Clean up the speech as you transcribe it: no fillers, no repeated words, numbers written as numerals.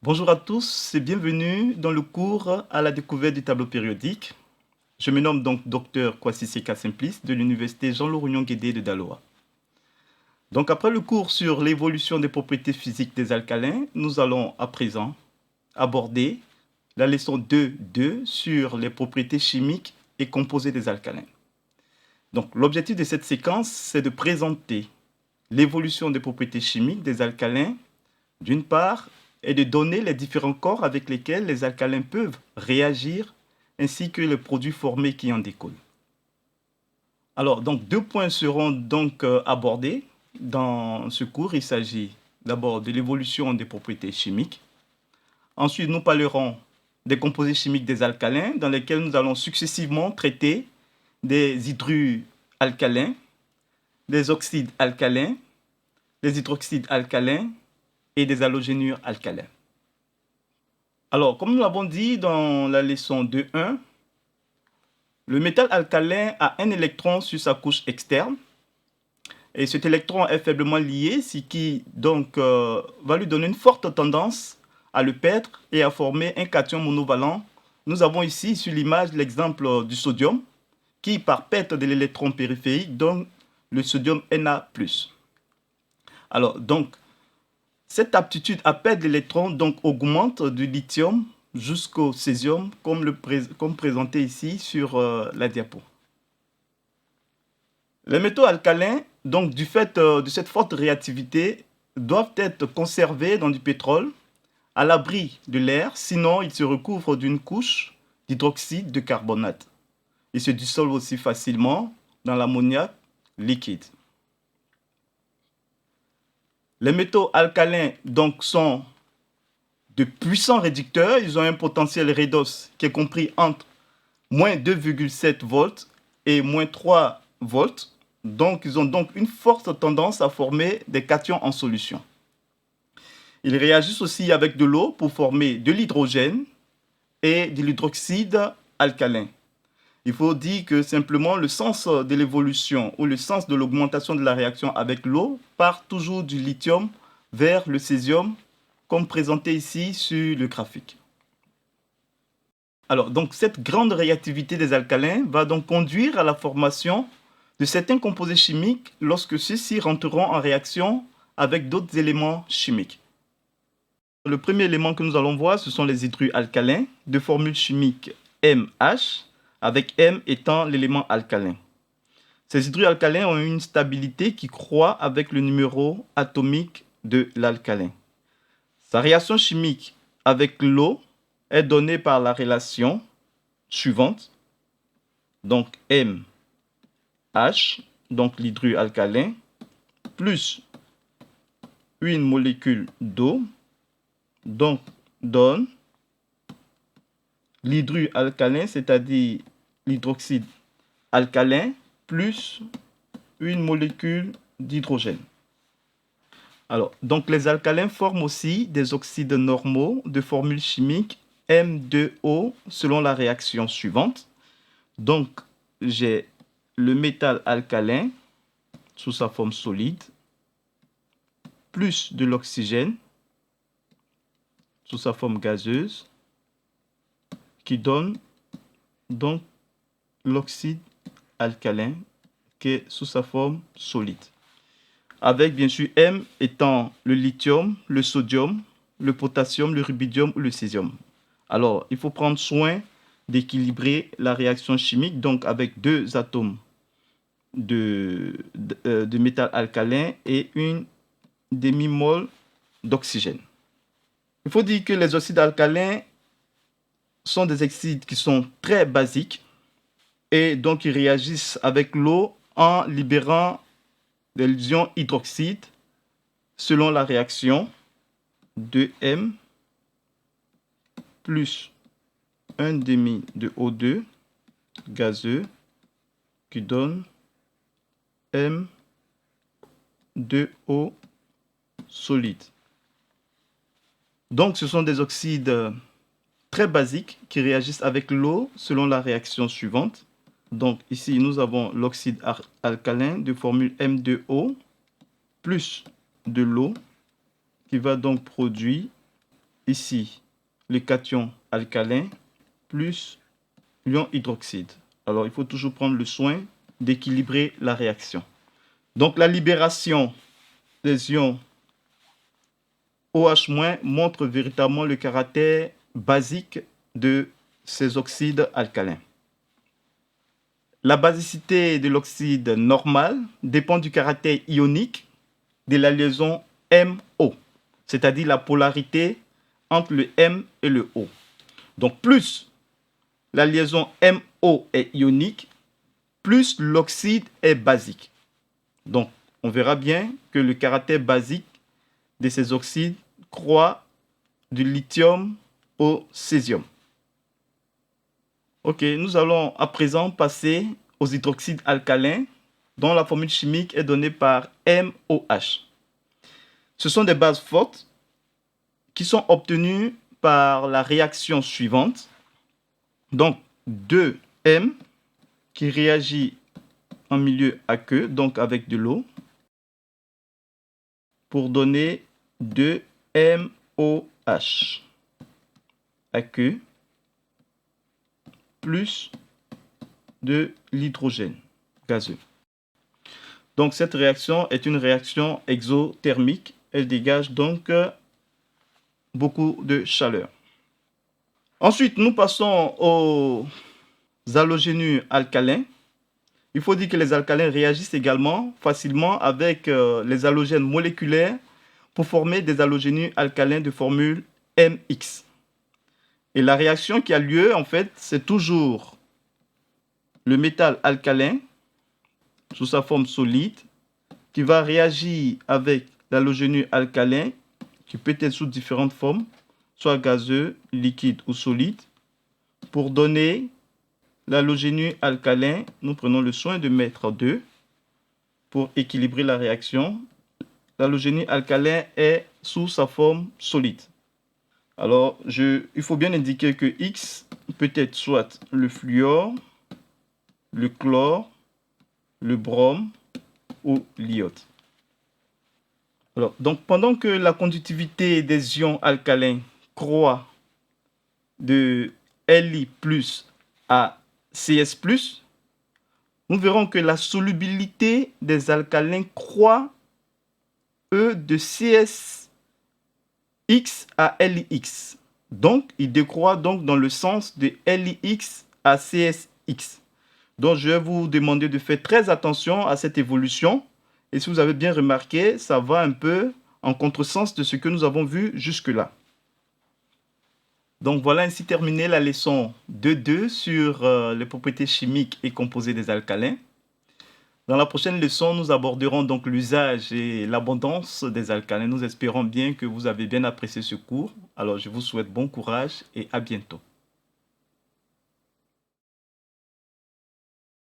Bonjour à tous et bienvenue dans le cours à la découverte du tableau périodique. Je me nomme donc Dr Kwasi Seka Simplice de l'université Jean-Laurent Guédé de Daloa. Donc après le cours sur l'évolution des propriétés physiques des alcalins, nous allons à présent aborder la leçon 2.2 sur les propriétés chimiques et composées des alcalins. Donc l'objectif de cette séquence, c'est de présenter l'évolution des propriétés chimiques des alcalins d'une part, et de donner les différents corps avec lesquels les alcalins peuvent réagir, ainsi que les produits formés qui en découlent. Alors, donc, deux points seront donc abordés dans ce cours. Il s'agit d'abord de l'évolution des propriétés chimiques. Ensuite, nous parlerons des composés chimiques des alcalins, dans lesquels nous allons successivement traiter des hydrures alcalins, des oxydes alcalins, des hydroxydes alcalins et des halogénures alcalins. Alors, comme nous l'avons dit dans la leçon 2.1, le métal alcalin a un électron sur sa couche externe et cet électron est faiblement lié, ce qui donc va lui donner une forte tendance à le perdre et à former un cation monovalent. Nous avons ici sur l'image l'exemple du sodium qui, par perte de l'électron périphérique, donne le sodium Na+. Alors, donc, cette aptitude à perdre l'électron donc augmente du lithium jusqu'au césium comme présenté ici sur la diapo. Les métaux alcalins, donc du fait de cette forte réactivité, doivent être conservés dans du pétrole à l'abri de l'air, sinon ils se recouvrent d'une couche d'hydroxyde de carbonate. Ils se dissolvent aussi facilement dans l'ammoniac liquide. Les métaux alcalins donc sont de puissants réducteurs. Ils ont un potentiel redox qui est compris entre moins 2,7 volts et moins 3 volts. Donc, ils ont donc une forte tendance à former des cations en solution. Ils réagissent aussi avec de l'eau pour former de l'hydrogène et de l'hydroxyde alcalin. Il faut dire que simplement le sens de l'évolution ou le sens de l'augmentation de la réaction avec l'eau part toujours du lithium vers le césium, comme présenté ici sur le graphique. Alors, donc cette grande réactivité des alcalins va donc conduire à la formation de certains composés chimiques lorsque ceux-ci rentreront en réaction avec d'autres éléments chimiques. Le premier élément que nous allons voir, ce sont les hydrures alcalins de formule chimique MH, avec M étant l'élément alcalin. Ces hydrures alcalins ont une stabilité qui croît avec le numéro atomique de l'alcalin. Sa réaction chimique avec l'eau est donnée par la relation suivante. Donc MH, donc l'hydrure alcalin, plus une molécule d'eau, donc donne l'hydrure alcalin, c'est-à-dire l'hydroxyde alcalin, plus une molécule d'hydrogène. Alors, donc les alcalins forment aussi des oxydes normaux de formule chimique M2O selon la réaction suivante. Donc, j'ai le métal alcalin sous sa forme solide, plus de l'oxygène sous sa forme gazeuse, qui donne donc l'oxyde alcalin qui est sous sa forme solide. Avec bien sûr M étant le lithium, le sodium, le potassium, le rubidium ou le césium. Alors, il faut prendre soin d'équilibrer la réaction chimique, donc avec deux atomes de métal alcalin et une demi-mole d'oxygène. Il faut dire que les oxydes alcalins sont des oxydes qui sont très basiques et donc ils réagissent avec l'eau en libérant des ions hydroxyde selon la réaction de M plus un demi de O2 gazeux qui donne M2O solide. Donc ce sont des oxydes très basiques qui réagissent avec l'eau selon la réaction suivante. Donc ici nous avons l'oxyde alcalin de formule M2O plus de l'eau qui va donc produire ici le cation alcalin plus l'ion hydroxyde. Alors, il faut toujours prendre le soin d'équilibrer la réaction. Donc, la libération des ions OH- montre véritablement le caractère basique de ces oxydes alcalins. La basicité de l'oxyde normal dépend du caractère ionique de la liaison MO, c'est-à-dire la polarité entre le M et le O. Donc, plus la liaison MO est ionique, plus l'oxyde est basique. Donc, on verra bien que le caractère basique de ces oxydes croît du lithium au césium. Ok, nous allons à présent passer aux hydroxydes alcalins dont la formule chimique est donnée par MOH. Ce sont des bases fortes qui sont obtenues par la réaction suivante. Donc, 2M qui réagit en milieu aqueux, donc avec de l'eau, pour donner 2MOH aqueux plus de l'hydrogène gazeux. Donc cette réaction est une réaction exothermique. Elle dégage donc beaucoup de chaleur. Ensuite, nous passons aux halogénures alcalins. Il faut dire que les alcalins réagissent également facilement avec les halogènes moléculaires pour former des halogénures alcalins de formule MX. Et la réaction qui a lieu, en fait, c'est toujours le métal alcalin sous sa forme solide qui va réagir avec l'halogénure alcalin qui peut être sous différentes formes, soit gazeux, liquide ou solide, pour donner l'halogénure alcalin. Nous prenons le soin de mettre 2 pour équilibrer la réaction. L'halogénure alcalin est sous sa forme solide. Alors, il faut bien indiquer que X peut être soit le fluor, le chlore, le brome ou l'iode. Alors, donc, pendant que la conductivité des ions alcalins croît de Li+ à Cs+, nous verrons que la solubilité des alcalins croît, de CSX à LiX. Donc, il décroît donc dans le sens de LiX à CSX. Donc, je vais vous demander de faire très attention à cette évolution. Et si vous avez bien remarqué, ça va un peu en contresens de ce que nous avons vu jusque-là. Donc, voilà ainsi terminé la leçon 2.2 sur les propriétés chimiques et composées des alcalins. Dans la prochaine leçon, nous aborderons donc l'usage et l'abondance des alcalins. Nous espérons bien que vous avez bien apprécié ce cours. Alors, je vous souhaite bon courage et à bientôt.